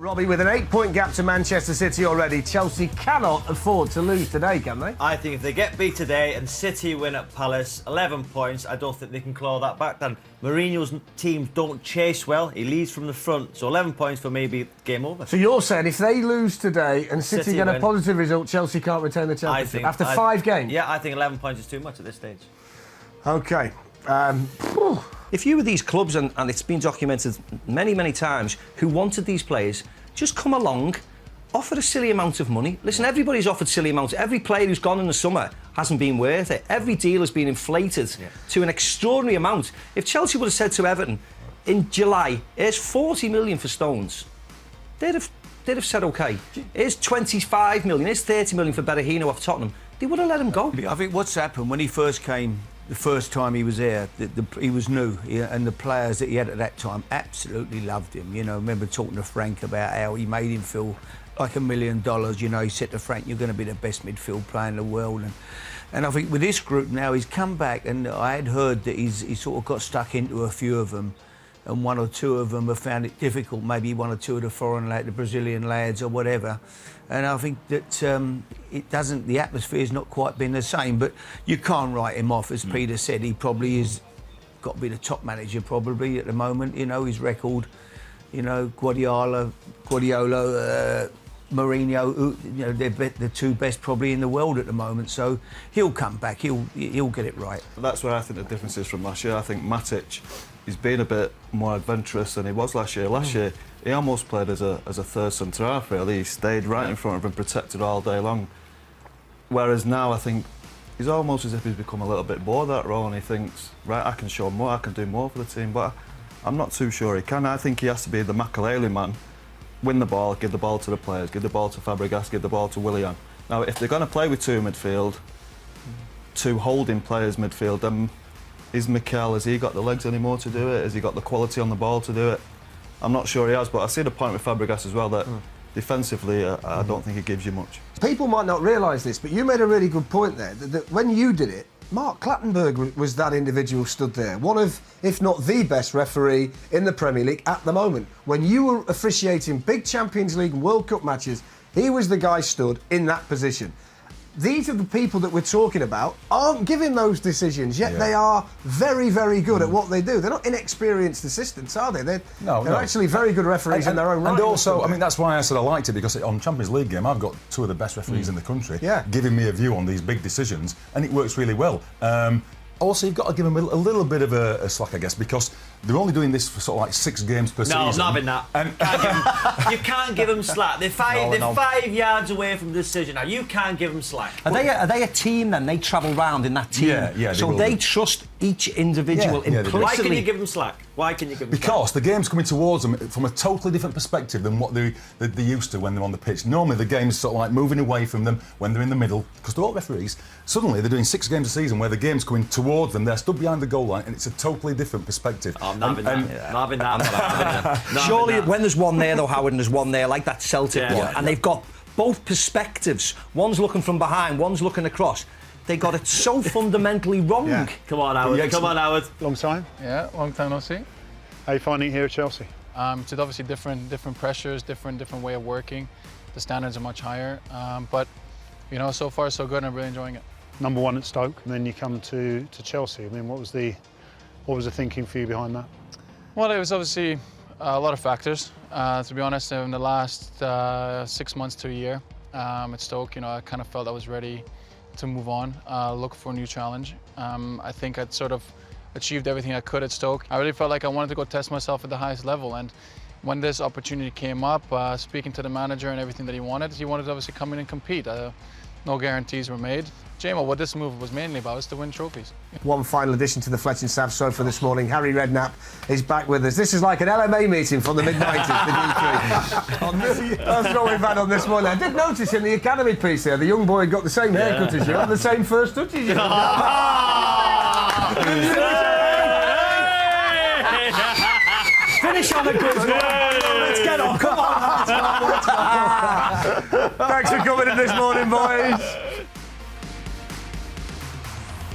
Robbie, with an 8-point gap to Manchester City already, Chelsea cannot afford to lose today, can they? I think if they get beat today and City win at Palace, 11 points, I don't think they can claw that back then. Mourinho's teams don't chase well, he leads from the front, so 11 points for maybe game over. So you're saying if they lose today and City get a positive result, Chelsea can't retain the championship after 5 games? Yeah, I think 11 points is too much at this stage. OK. If you were these clubs, and it's been documented many, many times, who wanted these players, just come along, offer a silly amount of money. Listen, everybody's offered silly amounts. Every player who's gone in the summer hasn't been worth it. Every deal has been inflated to an extraordinary amount. If Chelsea would have said to Everton in July, here's 40 million for Stones, they'd have said, OK, here's 25 million, here's 30 million for Berahino off Tottenham. They would have let him go. I think what's happened, when he first came, the first time he was there, he was new, and the players that he had at that time absolutely loved him. You know, I remember talking to Frank about how he made him feel like $1 million. You know, he said to Frank, "You're going to be the best midfield player in the world." And I think with this group now, he's come back, and I had heard that he sort of got stuck into a few of them, and 1 or 2 of them have found it difficult. Maybe 1 or 2 of the foreign lads, the Brazilian lads, or whatever. And I think that the atmosphere's not quite been the same, but you can't write him off. As Peter said, he probably is got to be the top manager probably at the moment. You know, his record, you know, Guardiola, Mourinho, you know, they're the 2 best probably in the world at the moment. So he'll come back, he'll get it right. That's where I think the difference is from last year. I think Matic, he's been a bit more adventurous than he was last year. Last year, he almost played as a third centre-half, really. He stayed right in front of him, protected all day long. Whereas now, I think he's almost as if he's become a little bit bored of that role, and he thinks, right, I can show more, I can do more for the team. But I'm not too sure he can. I think he has to be the Makelele man, win the ball, give the ball to the players, give the ball to Fabregas, give the ball to Willian. Now, if they're going to play with 2 midfield, 2 holding players midfield, then is Mikel, has he got the legs anymore to do it? Has he got the quality on the ball to do it? I'm not sure he has, but I see the point with Fabregas as well, that defensively, I don't think he gives you much. People might not realise this, but you made a really good point there, that when you did it, Mark Clattenburg was that individual stood there, one of, if not the best referee in the Premier League at the moment. When you were officiating big Champions League and World Cup matches, he was the guy stood in that position. These are the people that we're talking about aren't giving those decisions, yet they are very, very good at what they do. They're not inexperienced assistants, are they? They're actually very good referees in their own right. And also, I mean, that's why I said I liked it, because on Champions League game, I've got 2 of the best referees in the country giving me a view on these big decisions, and it works really well. Also, you've got to give them a little bit of a slack, I guess, because they're only doing this for sort of like 6 games per season. No, I'm not having that. You can't give them slack. They're 5 yards away from the decision now. You can't give them slack. Are they a team then? They travel round in that team. Yeah, so they trust each individual implicitly. Why can you give them slack? Why can you give them slack? Because the game's coming towards them from a totally different perspective than what they're used to when they're on the pitch. Normally the game's sort of like moving away from them when they're in the middle, because they're all referees. Suddenly they're doing 6 games a season where the game's coming towards them, they're stood behind the goal line, and it's a totally different perspective. I'm not having that. Surely when there's one there though, Howard, and there's one there like that Celtic one, and they've got both perspectives, one's looking from behind, one's looking across, they got it so fundamentally wrong. Come on, Howard. Long time. Yeah, long time no see. How are you finding it here at Chelsea? It's obviously different pressures, different way of working. The standards are much higher, but you know, so far so good, and I'm really enjoying it. Number 1 at Stoke, and then you come to Chelsea. I mean, what was the thinking for you behind that? Well, it was obviously a lot of factors. To be honest, in the last 6 months to a year at Stoke, you know, I kind of felt I was ready to move on, look for a new challenge. I think I'd sort of achieved everything I could at Stoke. I really felt like I wanted to go test myself at the highest level, and when this opportunity came up, speaking to the manager and everything that he wanted to obviously come in and compete. No guarantees were made. JMO, what this move was mainly about was to win trophies. One final addition to the Fletch and Sav sofa this morning. Harry Redknapp is back with us. This is like an LMA meeting from the mid-90s, the D3. That's what we've had on this morning. I did notice in the academy piece there, the young boy had got the same haircut as you, and the same first touch as you. Finish on a good one. Let's get on, come on. Thanks for coming in this morning, boys.